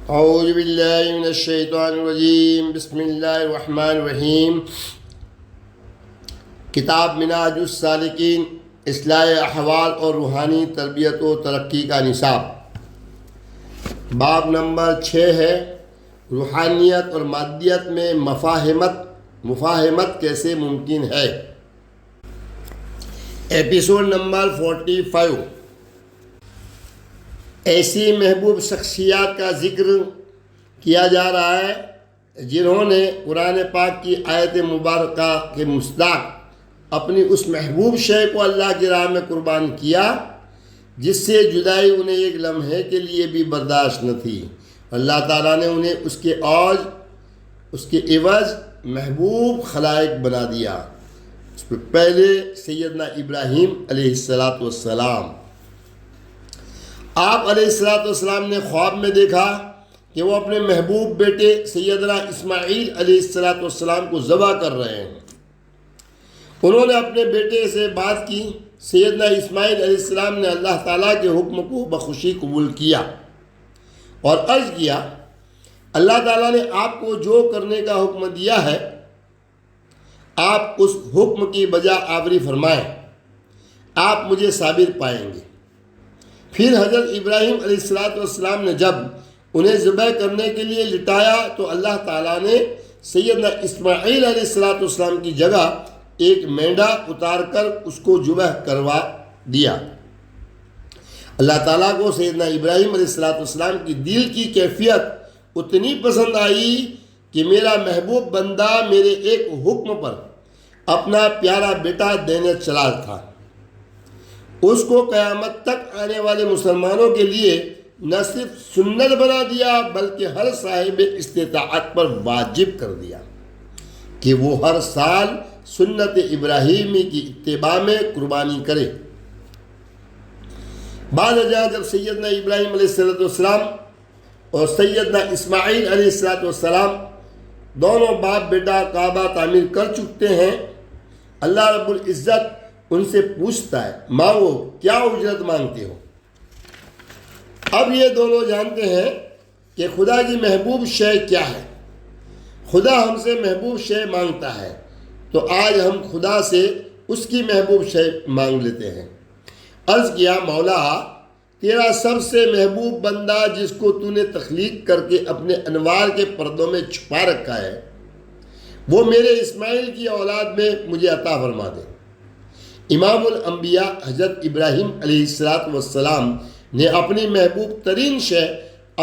اعوذ باللہ من الشیطان الرجیم، بسم اللہ الرحمن الرحیم۔ کتاب منہاج السالکین، اصلاح احوال اور روحانی تربیت و ترقی کا نصاب، باب نمبر 6 ہے روحانیت اور مادیت میں مفاہمت کیسے ممکن ہے۔ Episode number 45۔ ایسی محبوب شخصیات کا ذکر کیا جا رہا ہے جنہوں نے قرآن پاک کی آیت مبارکہ کے مصداق اپنی اس محبوب شے کو اللہ کی راہ میں قربان کیا جس سے جدائی انہیں ایک لمحے کے لیے بھی برداشت نہ تھی۔ اللہ تعالیٰ نے انہیں اس کے عوض محبوب خلائق بنا دیا۔ اس سے پہلے سیدنا ابراہیم علیہ السلام، آپ علیہ السلام نے خواب میں دیکھا کہ وہ اپنے محبوب بیٹے سیدنا اسماعیل علیہ السلام کو ذبح کر رہے ہیں۔ انہوں نے اپنے بیٹے سے بات کی۔ سیدنا اسماعیل علیہ السلام نے اللہ تعالیٰ کے حکم کو بخوشی قبول کیا اور عرض کیا، اللہ تعالیٰ نے آپ کو جو کرنے کا حکم دیا ہے آپ اس حکم کی بجا آوری فرمائیں، آپ مجھے صابر پائیں گے۔ پھر حضرت ابراہیم علیہ السلام نے جب انہیں ذبح کرنے کے لیے لٹایا تو اللہ تعالیٰ نے سیدنا اسماعیل علیہ السلام کی جگہ ایک مینڈا اتار کر اس کو ذبح کروا دیا۔ اللہ تعالیٰ کو سیدنا ابراہیم علیہ السلام کی دل کی کیفیت اتنی پسند آئی کہ میرا محبوب بندہ میرے ایک حکم پر اپنا پیارا بیٹا دینے چلا تھا۔ اس کو قیامت تک آنے والے مسلمانوں کے لیے نہ صرف سنت بنا دیا بلکہ ہر صاحب استطاعت پر واجب کر دیا کہ وہ ہر سال سنت ابراہیمی کی اتباع میں قربانی کرے۔ بعد ازاں جب سیدنا ابراہیم علیہ السلام اور سیدنا اسماعیل علیہ السلام دونوں باپ بیٹا کعبہ تعمیر کر چکتے ہیں، اللہ رب العزت ان سے پوچھتا ہے، مانگو، کیا اجرت مانگتے ہو؟ اب یہ دونوں جانتے ہیں کہ خدا کی محبوب شے کیا ہے۔ خدا ہم سے محبوب شے مانگتا ہے تو آج ہم خدا سے اس کی محبوب شے مانگ لیتے ہیں۔ عرض کیا، مولا تیرا سب سے محبوب بندہ جس کو تو نے تخلیق کر کے اپنے انوار کے پردوں میں چھپا رکھا ہے وہ میرے اسماعیل کی اولاد میں مجھے عطا فرما دے۔ امام الانبیاء حضرت ابراہیم علیہ السلام نے اپنی محبوب ترین شے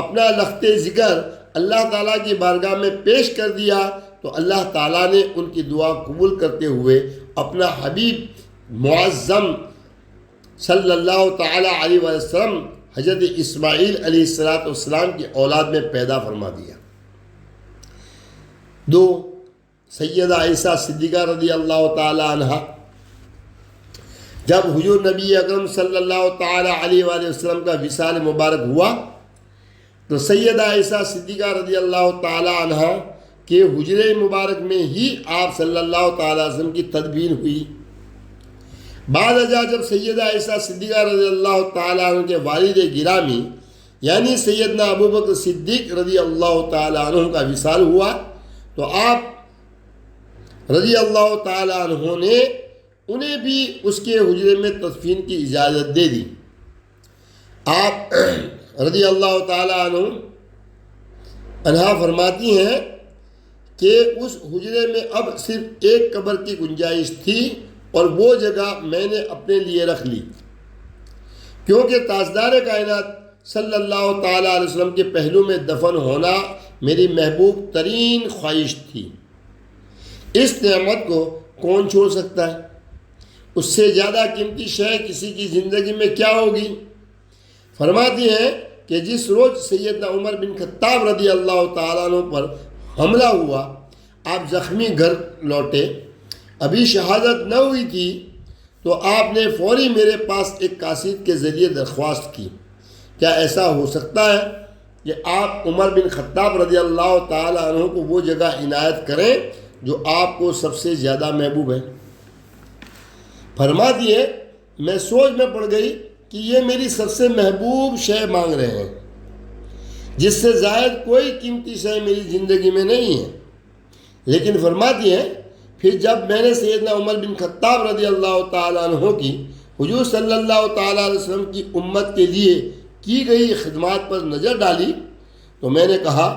اپنا لخت ذکر اللہ تعالیٰ کی بارگاہ میں پیش کر دیا تو اللہ تعالیٰ نے ان کی دعا قبول کرتے ہوئے اپنا حبیب معظم صلی اللہ تعالیٰ علیہ وسلم حضرت اسماعیل علیہ السلام کی اولاد میں پیدا فرما دیا۔ 2 سیدہ عائشہ صدیقہ رضی اللہ تعالیٰ عنہ جب حضور نبی اکرم صلی اللہ تعالیٰ علیہ وآلہ وسلم کا وصال مبارک ہوا تو سیدہ عائشہ صدیقہ رضی اللہ تعالیٰ عنہ کے حجرے مبارک میں ہی آپ صلی اللہ تعالیٰ علیہ وسلم کی تدفین ہوئی۔ بعد ازاں جب سیدہ عائشہ صدیقہ رضی اللہ تعالیٰ عنہ کے والد گرامی یعنی سیدنا ابوبکر صدیق رضی اللہ تعالیٰ عنہ کا وصال ہوا تو آپ رضی اللہ تعالیٰ عنہ نے انہیں بھی اس کے حجرے میں تدفین کی اجازت دے دی۔ آپ رضی اللہ تعالیٰ عنہ فرماتی ہیں کہ اس حجرے میں اب صرف ایک قبر کی گنجائش تھی اور وہ جگہ میں نے اپنے لیے رکھ لی کیونکہ تاجدار کائنات صلی اللہ تعالیٰ علیہ وسلم کے پہلو میں دفن ہونا میری محبوب ترین خواہش تھی۔ اس نعمت کو کون چھوڑ سکتا ہے؟ اس سے زیادہ قیمتی شے کسی کی زندگی میں کیا ہوگی؟ فرماتی ہیں کہ جس روز سیدنا عمر بن خطاب رضی اللہ تعالیٰ عنہ پر حملہ ہوا آپ زخمی گھر لوٹے، ابھی شہادت نہ ہوئی تھی تو آپ نے فوری میرے پاس ایک قاصد کے ذریعے درخواست کی، کیا ایسا ہو سکتا ہے کہ آپ عمر بن خطاب رضی اللہ تعالیٰ عنہ کو وہ جگہ عنایت کریں جو آپ کو سب سے زیادہ محبوب ہے؟ فرماتی ہے میں سوچ میں پڑ گئی کہ یہ میری سب سے محبوب شے مانگ رہے ہیں۔ جس سے زائد کوئی قیمتی شے میری زندگی میں نہیں ہے۔ لیکن فرماتی ہیں پھر جب میں نے سیدنا عمر بن خطاب رضی اللہ تعالیٰ عنہ کی حضور صلی اللہ تعالیٰ علیہ وسلم کی امت کے لیے کی گئی خدمات پر نظر ڈالی تو میں نے کہا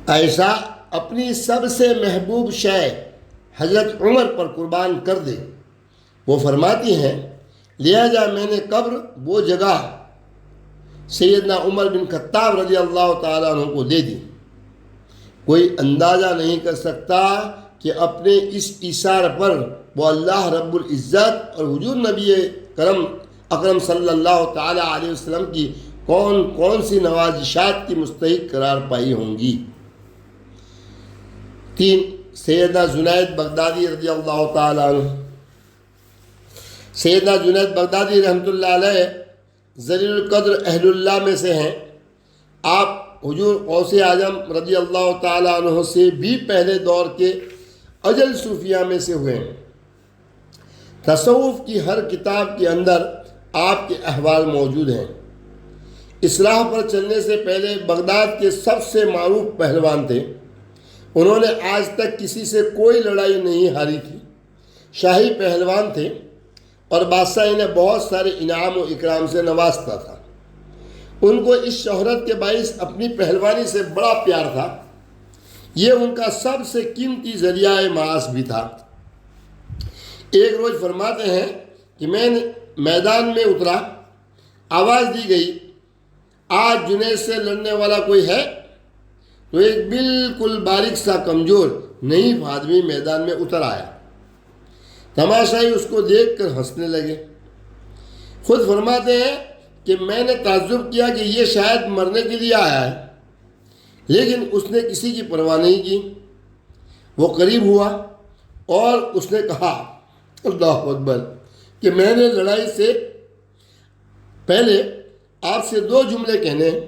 ایسا اپنی سب سے محبوب شے حضرت عمر پر قربان کر دے۔ وہ فرماتی ہیں لہذا میں نے قبر وہ جگہ سیدنا عمر بن خطاب رضی اللہ تعالیٰ عنہ کو دے دی۔ کوئی اندازہ نہیں کر سکتا کہ اپنے اس ایثار پر وہ اللہ رب العزت اور حضور نبی اکرم صلی اللہ تعالیٰ علیہ وسلم کی کون کون سی نوازشات کی مستحق قرار پائی ہوں گی۔ 3 سیدنا جنید بغدادی رضی اللہ تعالیٰ عنہ۔ سیدنا جنید بغدادی رحمۃ اللہ علیہ ذلیل القدر اہل اللہ میں سے ہیں۔ آپ حضور غوث اعظم رضی اللہ تعالیٰ عنہ سے بھی پہلے دور کے اجل صوفیہ میں سے ہوئے ہیں۔ تصوف کی ہر کتاب کے اندر آپ کے احوال موجود ہیں۔ اصلاح پر چلنے سے پہلے بغداد کے سب سے معروف پہلوان تھے۔ انہوں نے آج تک کسی سے کوئی لڑائی نہیں ہاری تھی۔ شاہی پہلوان تھے اور بادشاہ انہیں بہت سارے انعام و اکرام سے نوازتا تھا۔ ان کو اس شہرت کے باعث اپنی پہلوانی سے بڑا پیار تھا۔ یہ ان کا سب سے قیمتی ذریعہ معاش بھی تھا۔ ایک روز فرماتے ہیں کہ میں نے میدان میں اترا، آواز دی گئی آج جنید سے لڑنے والا کوئی ہے؟ تو ایک بالکل باریک سا کمزور نحیف آدمی میدان میں اتر آیا۔ تماشائی اس کو دیکھ کر ہنسنے لگے۔ خود فرماتے ہیں کہ میں نے تعجب کیا کہ یہ شاید مرنے کے لیے آیا ہے، لیکن اس نے کسی کی پرواہ نہیں کی۔ وہ قریب ہوا اور اس نے کہا اللہ اکبر کہ میں نے لڑائی سے پہلے آپ سے 2 جملے کہنے ہیں۔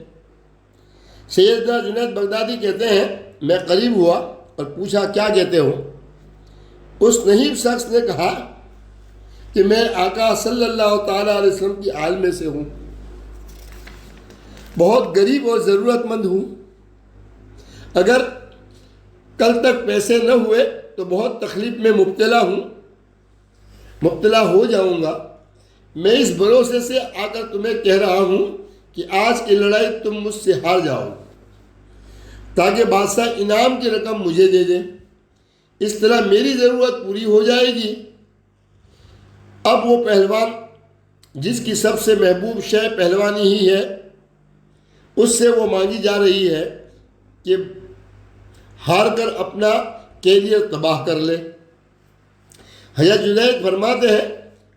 سیدنا جنید بغدادی کہتے ہیں میں قریب ہوا اور پوچھا کیا کہتے ہو؟ اس نحیف شخص نے کہا کہ میں آقا صلی اللہ تعالیٰ علیہ وسلم کی آل میں سے ہوں، بہت غریب اور ضرورت مند ہوں، اگر کل تک پیسے نہ ہوئے تو بہت تکلیف میں مبتلا ہو جاؤں گا۔ میں اس بھروسے سے آ کر تمہیں کہہ رہا ہوں کہ آج کی لڑائی تم مجھ سے ہار جاؤ تاکہ بادشاہ انعام کی رقم مجھے دے دے، اس طرح میری ضرورت پوری ہو جائے گی۔ اب وہ پہلوان جس کی سب سے محبوب شے پہلوانی ہی ہے، اس سے وہ مانگی جا رہی ہے کہ ہار کر اپنا کیریئر تباہ کر لے۔ حضرت جنید فرماتے ہیں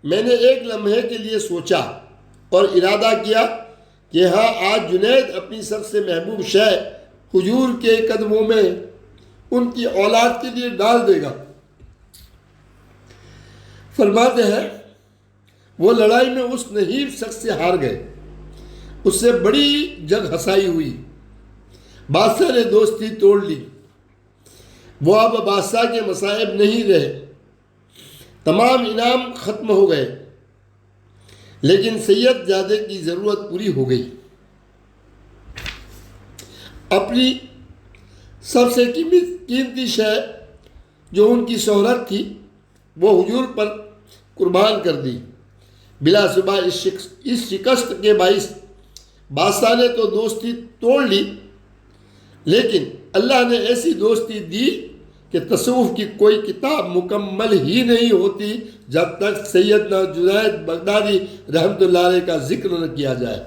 میں نے ایک لمحے کے لیے سوچا اور ارادہ کیا کہ ہاں آج جنید اپنی سب سے محبوب شے حضور کے قدموں میں ان کی اولاد کے لیے ڈال دے گا۔ فرماتے ہیں وہ لڑائی میں اس نحیف شخص سے ہار گئے۔ اس سے بڑی جگ ہسائی ہوئی، بادشاہ نے دوستی توڑ لی۔ وہ اب بادشاہ کے مصائب نہیں رہے، تمام انعام ختم ہو گئے، لیکن سید زادے کی ضرورت پوری ہو گئی۔ اپنی سب سے قیمتی شے جو ان کی شہرت تھی وہ حضور پر قربان کر دی۔ بلا شبہ اس شکست کے باعث بادشاہ نے تو دوستی توڑ لی، لیکن اللہ نے ایسی دوستی دی کہ تصوف کی کوئی کتاب مکمل ہی نہیں ہوتی جب تک سیدنا جنید بغدادی رحمۃ اللہ علیہ کا ذکر نہ کیا جائے۔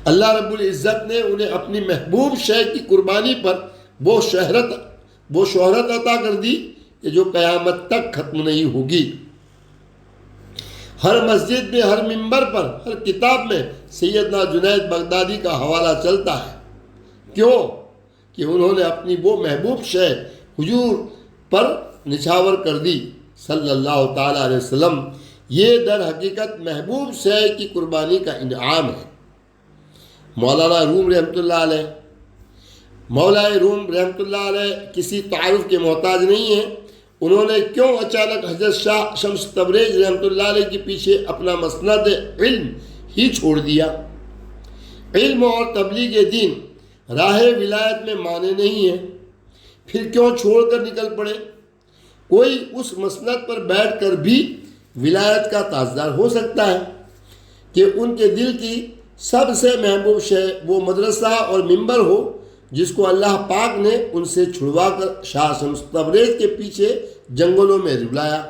اللہ رب العزت نے انہیں اپنی محبوب شے کی قربانی پر وہ شہرت عطا کر دی کہ جو قیامت تک ختم نہیں ہوگی۔ ہر مسجد میں، ہر منبر پر، ہر کتاب میں سیدنا جنید بغدادی کا حوالہ چلتا ہے۔ کیوں؟ کہ انہوں نے اپنی وہ محبوب شے حضور پر نچھاور کر دی صلی اللہ تعالیٰ علیہ وسلم۔ یہ در حقیقت محبوب شے کی قربانی کا انعام ہے۔ مولانا روم رحمۃ اللہ علیہ، مولا روم رحمۃ اللہ علیہ کسی تعارف کے محتاج نہیں ہیں۔ انہوں نے کیوں اچانک حضرت شاہ شمس تبریز رحمۃ اللہ علیہ کے پیچھے اپنا مسند علم ہی چھوڑ دیا؟ علم اور تبلیغ دین راہ ولایت میں مانے نہیں ہیں، پھر کیوں چھوڑ کر نکل پڑے؟ کوئی اس مسند پر بیٹھ کر بھی ولایت کا تاجدار ہو سکتا ہے کہ ان کے دل کی سب سے محبوب شے وہ مدرسہ اور منبر ہو جس کو اللہ پاک نے ان سے چھڑوا کر شاہ شمس تبریز کے پیچھے جنگلوں میں رلایا۔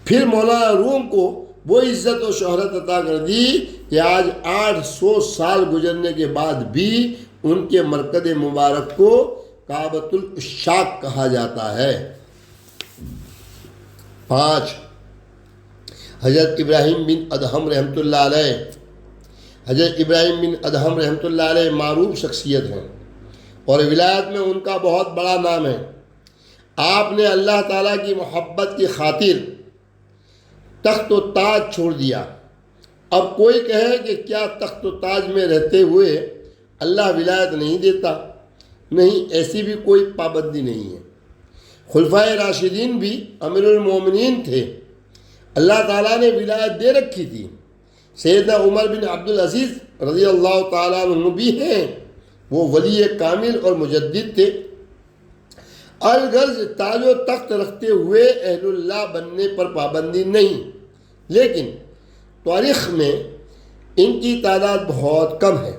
پھر مولانا روم کو وہ عزت و شہرت عطا کر دی کہ آج 800 سال گزرنے کے بعد بھی ان کے مرکز مبارک کو کعبۃ العشاق کہا جاتا ہے۔ 5 حضرت ابراہیم بن ادہم رحمۃ اللہ علیہ۔ حضرت ابراہیم بن ادہم رحمۃ اللہ علیہ معروف شخصیت ہیں اور ولایت میں ان کا بہت بڑا نام ہے۔ آپ نے اللہ تعالیٰ کی محبت کی خاطر تخت و تاج چھوڑ دیا۔ اب کوئی کہے کہ کیا تخت و تاج میں رہتے ہوئے اللہ ولایت نہیں دیتا؟ نہیں، ایسی بھی کوئی پابندی نہیں ہے۔ خلفائے راشدین بھی امیر المومنین تھے، اللہ تعالیٰ نے ولایت دے رکھی تھی۔ سیدنا عمر بن عبدالعزیز رضی اللہ تعالیٰ عنہ بھی ہیں، وہ ولی کامل اور مجدد تھے۔ الغرض تاج و تخت رکھتے ہوئے اہل اللہ بننے پر پابندی نہیں، لیکن تاریخ میں ان کی تعداد بہت کم ہے۔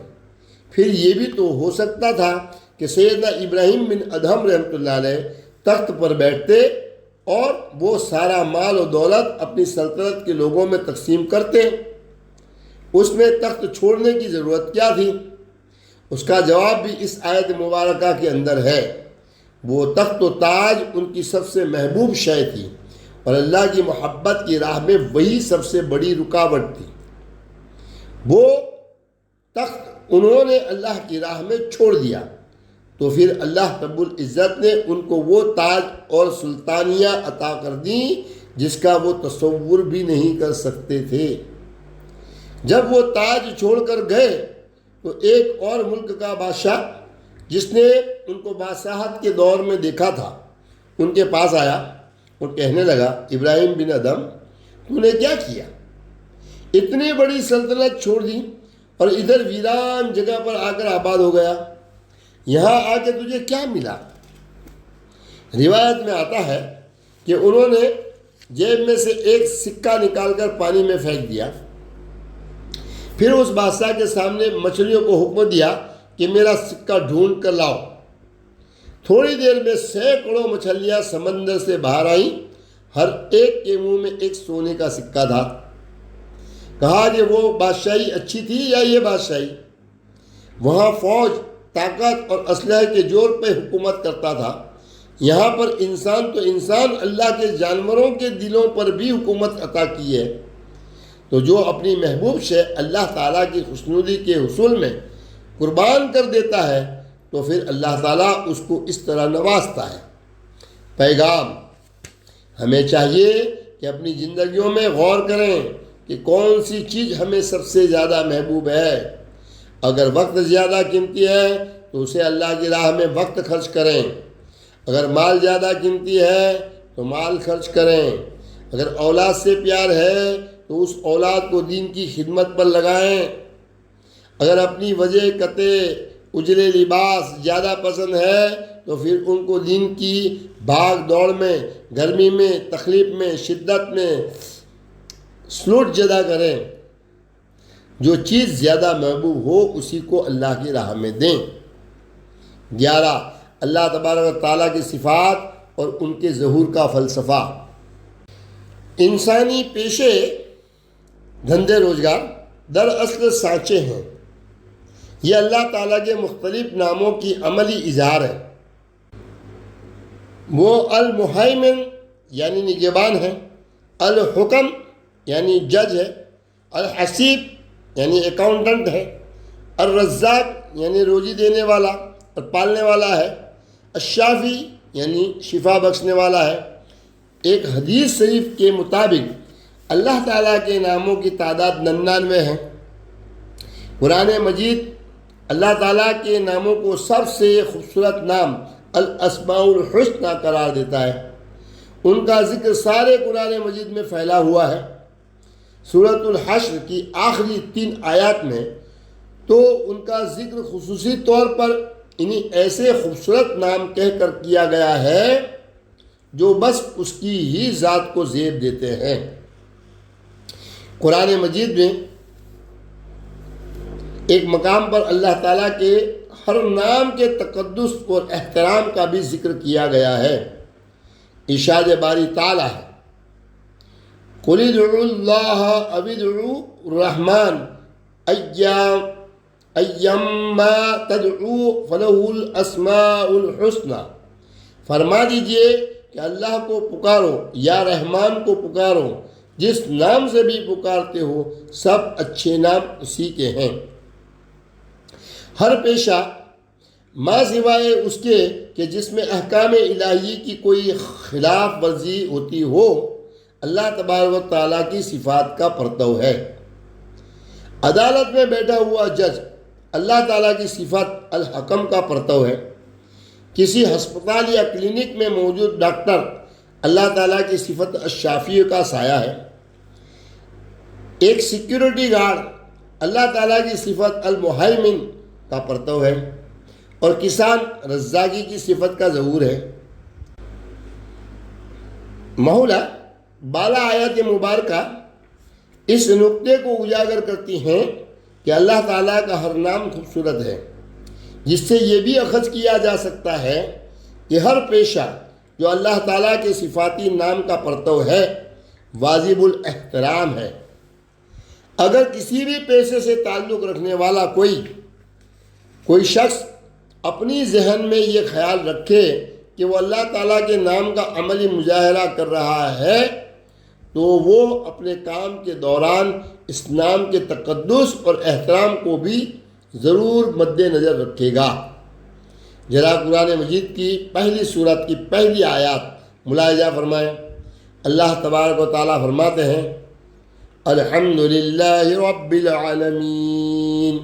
پھر یہ بھی تو ہو سکتا تھا کہ سیدنا ابراہیم بن ادہم رحمۃ اللہ علیہ تخت پر بیٹھتے اور وہ سارا مال و دولت اپنی سلطنت کے لوگوں میں تقسیم کرتے، اس میں تخت چھوڑنے کی ضرورت کیا تھی؟ اس کا جواب بھی اس آیت مبارکہ کے اندر ہے۔ وہ تخت و تاج ان کی سب سے محبوب شے تھی اور اللہ کی محبت کی راہ میں وہی سب سے بڑی رکاوٹ تھی۔ وہ تخت انہوں نے اللہ کی راہ میں چھوڑ دیا تو پھر اللہ رب العزت نے ان کو وہ تاج اور سلطانیہ عطا کر دی جس کا وہ تصور بھی نہیں کر سکتے تھے۔ جب وہ تاج چھوڑ کر گئے تو ایک اور ملک کا بادشاہ جس نے ان کو بادشاہت کے دور میں دیکھا تھا ان کے پاس آیا اور کہنے لگا، ابراہیم بن ادہم تو نے کیا کیا؟ اتنی بڑی سلطنت چھوڑ دی اور ادھر ویران جگہ پر آ کر آباد ہو گیا، یہاں آ کے تجھے کیا ملا؟ روایت میں آتا ہے کہ انہوں نے جیب میں سے ایک سکہ نکال کر پانی میں پھینک دیا، پھر اس بادشاہ کے سامنے مچھلیوں کو حکم دیا کہ میرا سکہ ڈھونڈ کر لاؤ۔ تھوڑی دیر میں سینکڑوں مچھلیاں سمندر سے باہر آئیں، ہر ایک کے منہ میں ایک سونے کا سکہ تھا۔ کہا کہ وہ بادشاہی اچھی تھی یا یہ بادشاہی؟ وہاں فوج، طاقت اور اسلحے کے زور پہ حکومت کرتا تھا، یہاں پر انسان تو انسان اللہ کے جانوروں کے دلوں پر بھی حکومت عطا کی ہے۔ تو جو اپنی محبوب شے اللہ تعالیٰ کی خوشنودی کے حصول میں قربان کر دیتا ہے تو پھر اللہ تعالیٰ اس کو اس طرح نوازتا ہے۔ پیغام: ہمیں چاہیے کہ اپنی زندگیوں میں غور کریں کہ کون سی چیز ہمیں سب سے زیادہ محبوب ہے۔ اگر وقت زیادہ قیمتی ہے تو اسے اللہ کی راہ میں وقت خرچ کریں، اگر مال زیادہ قیمتی ہے تو مال خرچ کریں، اگر اولاد سے پیار ہے تو اس اولاد کو دین کی خدمت پر لگائیں، اگر اپنی وجہ قطع اجلے لباس زیادہ پسند ہے تو پھر ان کو دین کی بھاگ دوڑ میں، گرمی میں، تکلیف میں، شدت میں سلوٹ جدا کریں۔ جو چیز زیادہ محبوب ہو اسی کو اللہ کی راہ میں دیں۔ 11 اللہ تبارک و تعالیٰ کی صفات اور ان کے ظہور کا فلسفہ۔ انسانی پیشے، دھندے روزگار دراصل سانچے ہیں، یہ اللہ تعالیٰ کے مختلف ناموں کی عملی اظہار ہے۔ وہ المہیمن یعنی نگہبان ہے، الحکم یعنی جج ہے، الحسیب یعنی اکاؤنٹنٹ ہے، الرزاق یعنی روزی دینے والا اور پالنے والا ہے، الشافی یعنی شفا بخشنے والا ہے۔ ایک حدیث شریف کے مطابق اللہ تعالیٰ کے ناموں کی تعداد 99 ہے۔ قرآن مجید اللہ تعالیٰ کے ناموں کو سب سے خوبصورت نام الاسماء الحسنی قرار دیتا ہے۔ ان کا ذکر سارے قرآن مجید میں پھیلا ہوا ہے۔ سورۃ الحشر کی آخری 3 آیات میں تو ان کا ذکر خصوصی طور پر انہی ایسے خوبصورت نام کہہ کر کیا گیا ہے جو بس اس کی ہی ذات کو زیب دیتے ہیں۔ قرآن مجید میں ایک مقام پر اللہ تعالیٰ کے ہر نام کے تقدس اور احترام کا بھی ذکر کیا گیا ہے۔ ارشاد باری تعالیٰ ہے، قُلِ ادْعُوا اللَّهَ أَوِ ادْعُوا الرَّحْمَنَ أَيَّمَّا تَدْعُوا فَلَهُ الْأَسْمَاءُ الْحُسْنَى، فرما دیجئے کہ اللہ کو پکارو یا رحمان کو پکارو، جس نام سے بھی پکارتے ہو سب اچھے نام اسی کے ہیں۔ ہر پیشہ ما سوائے اس کے کہ جس میں احکام الہی کی کوئی خلاف ورزی ہوتی ہو، اللہ تبارک و تعالیٰ کی صفات کا پرتو ہے۔ عدالت میں بیٹھا ہوا جج اللہ تعالیٰ کی صفت الحکم کا پرتو ہے۔ کسی ہسپتال یا کلینک میں موجود ڈاکٹر اللہ تعالیٰ کی صفت الشافی کا سایہ ہے۔ ایک سیکیورٹی گارڈ اللہ تعالیٰ کی صفت المہیمن کا پرتو ہے، اور کسان رزاقی کی صفت کا ظہور ہے۔ مولا بالا آیات مبارکہ اس نقطے کو اجاگر کرتی ہیں کہ اللہ تعالیٰ کا ہر نام خوبصورت ہے، جس سے یہ بھی اخذ کیا جا سکتا ہے کہ ہر پیشہ جو اللہ تعالیٰ کے صفاتی نام کا پرتو ہے واجب الاحترام ہے۔ اگر کسی بھی پیشے سے تعلق رکھنے والا کوئی شخص اپنی ذہن میں یہ خیال رکھے کہ وہ اللہ تعالیٰ کے نام کا عملی مظاہرہ کر رہا ہے تو وہ اپنے کام کے دوران اس نام کے تقدس اور احترام کو بھی ضرور مد نظر رکھے گا۔ ذرا قرآن مجید کی پہلی سورت کی پہلی آیات ملاحظہ فرمائیں۔ اللہ تبارک و تعالیٰ فرماتے ہیں، الحمدللہ رب العالمین،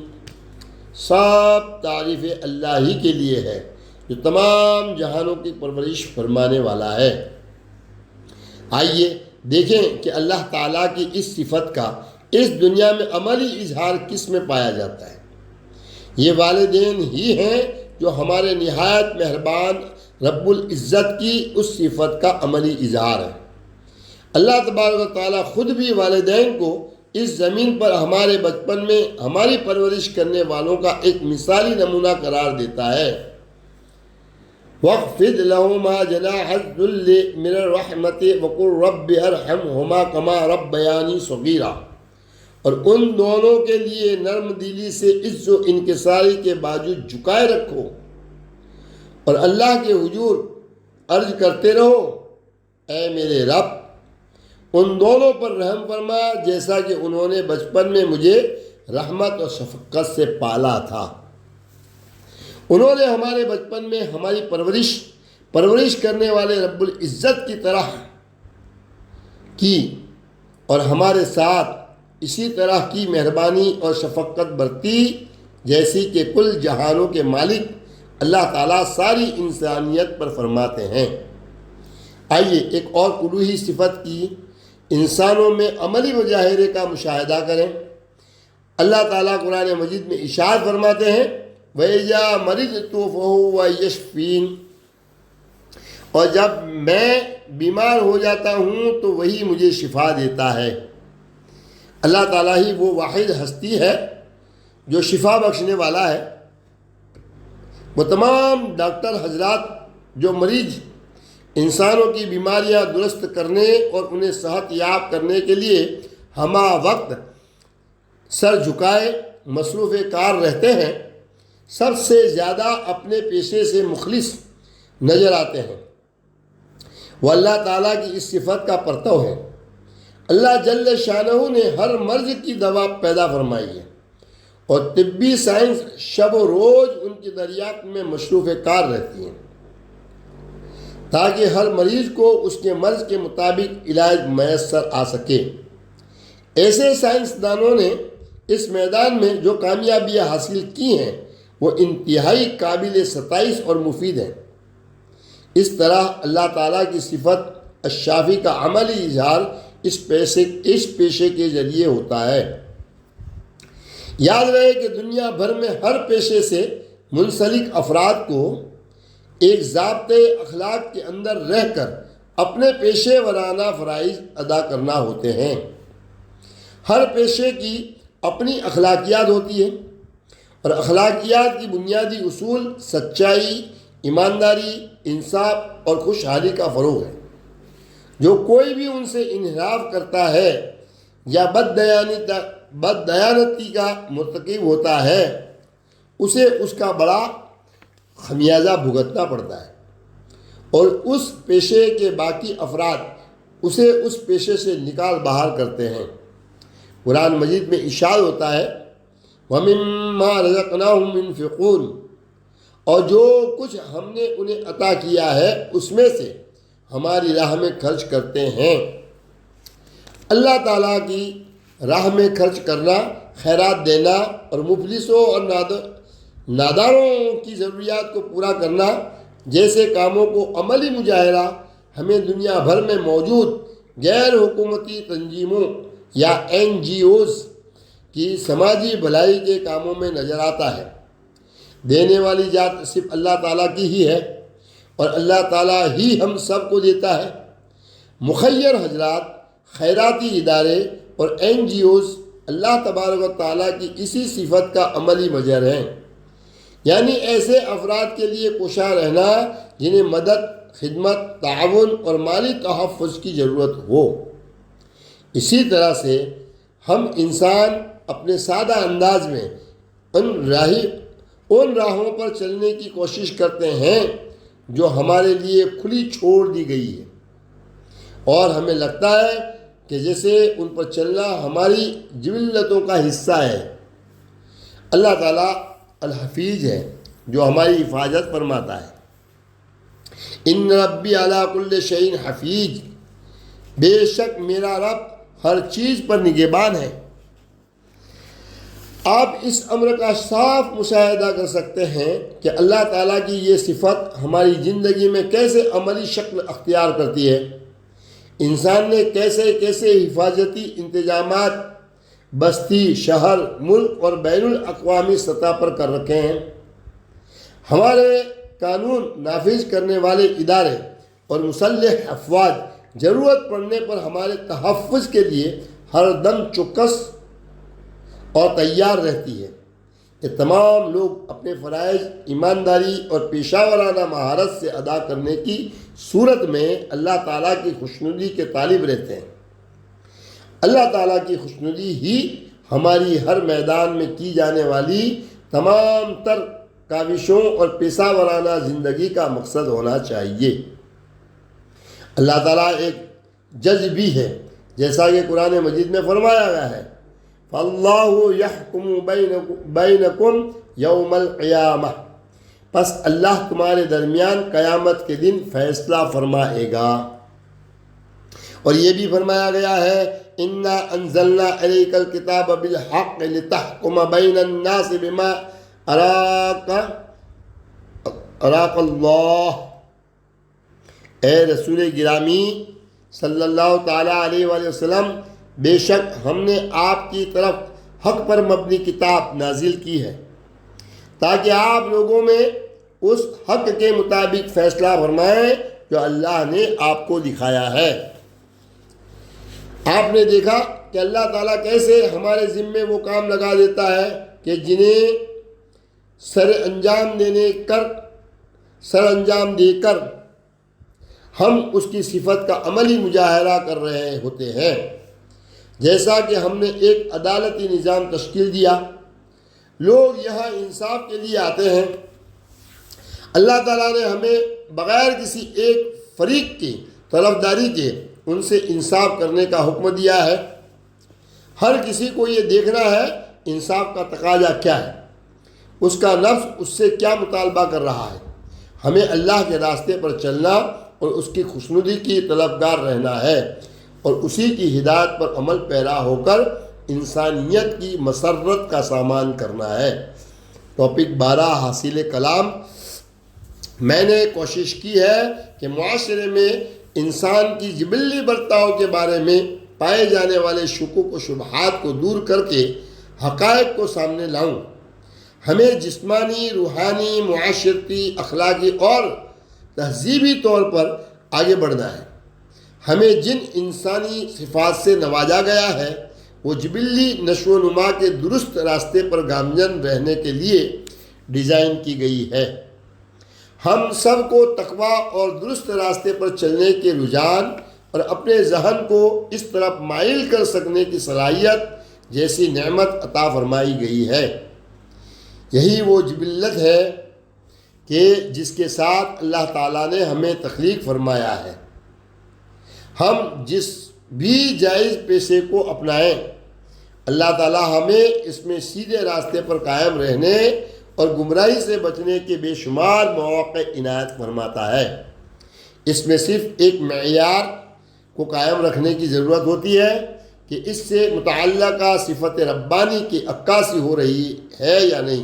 سب تعریف اللہ ہی کے لیے ہے جو تمام جہانوں کی پرورش فرمانے والا ہے۔ آئیے دیکھیں کہ اللہ تعالیٰ کی اس صفت کا اس دنیا میں عملی اظہار کس میں پایا جاتا ہے۔ یہ والدین ہی ہیں جو ہمارے نہایت مہربان رب العزت کی اس صفت کا عملی اظہار ہے۔ اللہ تبارک و تعالیٰ خود بھی والدین کو اس زمین پر ہمارے بچپن میں ہماری پرورش کرنے والوں کا ایک مثالی نمونہ قرار دیتا ہے۔ وَاخْفِضْ لَهُمَا جَنَاحَ الذُّلِّ مِنَ الرَّحْمَةِ وَقُلْ رَبِّ ارْحَمْهُمَا كَمَا رَبَّيَانِي صَغِيرًا، اور ان دونوں کے لیے نرم دلی سے عز و انکساری کے باوجود جھکائے رکھو، اور اللہ کے حضور عرض کرتے رہو، اے میرے رب ان دونوں پر رحم فرما جیسا کہ انہوں نے بچپن میں مجھے رحمت اور شفقت سے پالا تھا۔ انہوں نے ہمارے بچپن میں ہماری پرورش کرنے والے رب العزت کی طرح کی، اور ہمارے ساتھ اسی طرح کی مہربانی اور شفقت برتی جیسی کہ کل جہانوں کے مالک اللہ تعالیٰ ساری انسانیت پر فرماتے ہیں۔ آئیے ایک اور الوہی صفت کی انسانوں میں عملی مظاہرے کا مشاہدہ کریں۔ اللہ تعالیٰ قرآن مجید میں ارشاد فرماتے ہیں، وَإِذَا مَرِضْتُ فَهُوَ يَشْفِينِ، اور جب میں بیمار ہو جاتا ہوں تو وہی مجھے شفا دیتا ہے۔ اللہ تعالیٰ ہی وہ واحد ہستی ہے جو شفا بخشنے والا ہے۔ وہ تمام ڈاکٹر حضرات جو مریض انسانوں کی بیماریاں درست کرنے اور انہیں صحت یاب کرنے کے لیے ہمہ وقت سر جھکائے مصروف کار رہتے ہیں، سب سے زیادہ اپنے پیشے سے مخلص نظر آتے ہیں۔ وہ اللہ تعالیٰ کی اس صفت کا پرتو ہے۔ اللہ جل شانہ نے ہر مرض کی دوا پیدا فرمائی ہے، اور طبی سائنس شب و روز ان کی دریافت میں مصروف کار رہتی ہیں تاکہ ہر مریض کو اس کے مرض کے مطابق علاج میسر آ سکے۔ ایسے سائنسدانوں نے اس میدان میں جو کامیابیاں حاصل کی ہیں وہ انتہائی قابل ستائش اور مفید ہیں۔ اس طرح اللہ تعالیٰ کی صفت الشافی کا عملی اظہار اس پیشے کے ذریعے ہوتا ہے۔ یاد رہے کہ دنیا بھر میں ہر پیشے سے منسلک افراد کو ایک ضابطۂ اخلاق کے اندر رہ کر اپنے پیشے ورانہ فرائض ادا کرنا ہوتے ہیں۔ ہر پیشے کی اپنی اخلاقیات ہوتی ہے، اور اخلاقیات کی بنیادی اصول سچائی، ایمانداری، انصاف اور خوشحالی کا فروغ ہے۔ جو کوئی بھی ان سے انحراف کرتا ہے یا بددیانتی کا مرتکب ہوتا ہے، اسے اس کا بڑا خمیازہ بھگتنا پڑتا ہے، اور اس پیشے کے باقی افراد اسے اس پیشے سے نکال باہر کرتے ہیں۔ قرآن مجید میں ارشاد ہوتا ہے وَمِمَّا رَزَقْنَاهُمْ يُنْفِقُونَ، اور جو کچھ ہم نے انہیں عطا کیا ہے اس میں سے ہماری راہ میں خرچ کرتے ہیں۔ اللہ تعالیٰ کی راہ میں خرچ کرنا، خیرات دینا اور مفلسوں اور ناداروں کی ضروریات کو پورا کرنا جیسے کاموں کو عملی مظاہرہ ہمیں دنیا بھر میں موجود غیر حکومتی تنظیموں یا NGOs کی سماجی بھلائی کے کاموں میں نظر آتا ہے۔ دینے والی ذات صرف اللہ تعالیٰ کی ہی ہے، اور اللہ تعالیٰ ہی ہم سب کو دیتا ہے۔ مخیر حضرات، خیراتی ادارے اور NGOs اللہ تبارک و تعالیٰ کی اسی صفت کا عملی مظہر ہیں، یعنی ایسے افراد کے لیے کوشاں رہنا جنہیں مدد، خدمت، تعاون اور مالی تحفظ کی ضرورت ہو۔ اسی طرح سے ہم انسان اپنے سادہ انداز میں ان راہوں پر چلنے کی کوشش کرتے ہیں جو ہمارے لیے کھلی چھوڑ دی گئی ہے، اور ہمیں لگتا ہے کہ جیسے ان پر چلنا ہماری جبلتوں کا حصہ ہے۔ اللہ تعالیٰ الحفیظ ہے جو ہماری حفاظت فرماتا ہے۔ ان ربی علی کل شیء حفیظ، بے شک میرا رب ہر چیز پر نگہبان ہے۔ آپ اس امر کا صاف مشاہدہ کر سکتے ہیں کہ اللہ تعالیٰ کی یہ صفت ہماری زندگی میں کیسے عملی شکل اختیار کرتی ہے۔ انسان نے کیسے کیسے حفاظتی انتظامات بستی، شہر، ملک اور بین الاقوامی سطح پر کر رکھے ہیں۔ ہمارے قانون نافذ کرنے والے ادارے اور مسلح افواج ضرورت پڑنے پر ہمارے تحفظ کے لیے ہر دم چوکس اور تیار رہتی ہے۔ یہ تمام لوگ اپنے فرائض ایمانداری اور پیشہ ورانہ مہارت سے ادا کرنے کی صورت میں اللہ تعالیٰ کی خوشنودی کے طالب رہتے ہیں۔ اللہ تعالیٰ کی خوشنودی ہی ہماری ہر میدان میں کی جانے والی تمام تر کاوشوں اور پیشہ ورانہ زندگی کا مقصد ہونا چاہیے۔ اللہ تعالیٰ ایک جج بھی ہے، جیسا کہ قرآن مجید میں فرمایا گیا ہے فَاللَّهُ يَحْكُمُ بَيْنَكُمْ يَوْمَ الْقِيَامَةِ، پس اللہ تمہارے درمیان قیامت کے دن فیصلہ فرمائے گا۔ اور یہ بھی فرمایا گیا ہے اِنَّا أَنزَلْنَا عَلَيْكَ الْكِتَابَ بِالْحَقِّ لِتَحْكُمَ بَيْنَ النَّاسِ بِمَا أَرَاكَ اللَّهُ، اے رسول گرامی صلی اللہ تعالیٰ علیہ وآلہ وسلم، بے شک ہم نے آپ کی طرف حق پر مبنی کتاب نازل کی ہے تاکہ آپ لوگوں میں اس حق کے مطابق فیصلہ فرمائیں جو اللہ نے آپ کو دکھایا ہے۔ آپ نے دیکھا کہ اللہ تعالیٰ کیسے ہمارے ذمے وہ کام لگا دیتا ہے کہ جنہیں سر انجام دے کر ہم اس کی صفت کا عملی مظاہرہ کر رہے ہوتے ہیں۔ جیسا کہ ہم نے ایک عدالتی نظام تشکیل دیا، لوگ یہاں انصاف کے لیے آتے ہیں۔ اللہ تعالیٰ نے ہمیں بغیر کسی ایک فریق کی طرفداری کے ان سے انصاف کرنے کا حکم دیا ہے۔ ہر کسی کو یہ دیکھنا ہے انصاف کا تقاضا کیا ہے، اس کا نفس اس سے کیا مطالبہ کر رہا ہے۔ ہمیں اللہ کے راستے پر چلنا اور اس کی خوشنودی کی طلبگار رہنا ہے، اور اسی کی ہدایت پر عمل پیرا ہو کر انسانیت کی مسرت کا سامان کرنا ہے۔ ٹاپک 12 حاصل کلام۔ میں نے کوشش کی ہے کہ معاشرے میں انسان کی جبلی برتاؤ کے بارے میں پائے جانے والے شکوک و شبہات کو دور کر کے حقائق کو سامنے لاؤں۔ ہمیں جسمانی، روحانی، معاشرتی، اخلاقی اور تہذیبی طور پر آگے بڑھنا ہے۔ ہمیں جن انسانی صفات سے نوازا گیا ہے وہ جبلی نشو و نما کے درست راستے پر گامزن رہنے کے لیے ڈیزائن کی گئی ہے۔ ہم سب کو تقویٰ اور درست راستے پر چلنے کے رجحان اور اپنے ذہن کو اس طرف مائل کر سکنے کی صلاحیت جیسی نعمت عطا فرمائی گئی ہے۔ یہی وہ جبلت ہے کہ جس کے ساتھ اللہ تعالیٰ نے ہمیں تخلیق فرمایا ہے۔ ہم جس بھی جائز پیشے کو اپنائیں، اللہ تعالیٰ ہمیں اس میں سیدھے راستے پر قائم رہنے اور گمراہی سے بچنے کے بے شمار مواقع عنایت فرماتا ہے۔ اس میں صرف ایک معیار کو قائم رکھنے کی ضرورت ہوتی ہے کہ اس سے متعلقہ صفت ربانی کی عکاسی ہو رہی ہے یا نہیں۔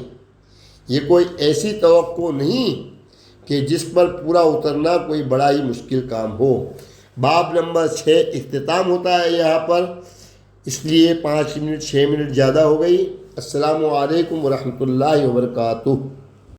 یہ کوئی ایسی توقع نہیں کہ جس پر پورا اترنا کوئی بڑا ہی مشکل کام ہو۔ باب نمبر 6 اختتام ہوتا ہے یہاں پر، اس لیے 5 منٹ 6 منٹ زیادہ ہو گئی۔ السلام علیکم ورحمۃ اللہ وبرکاتہ۔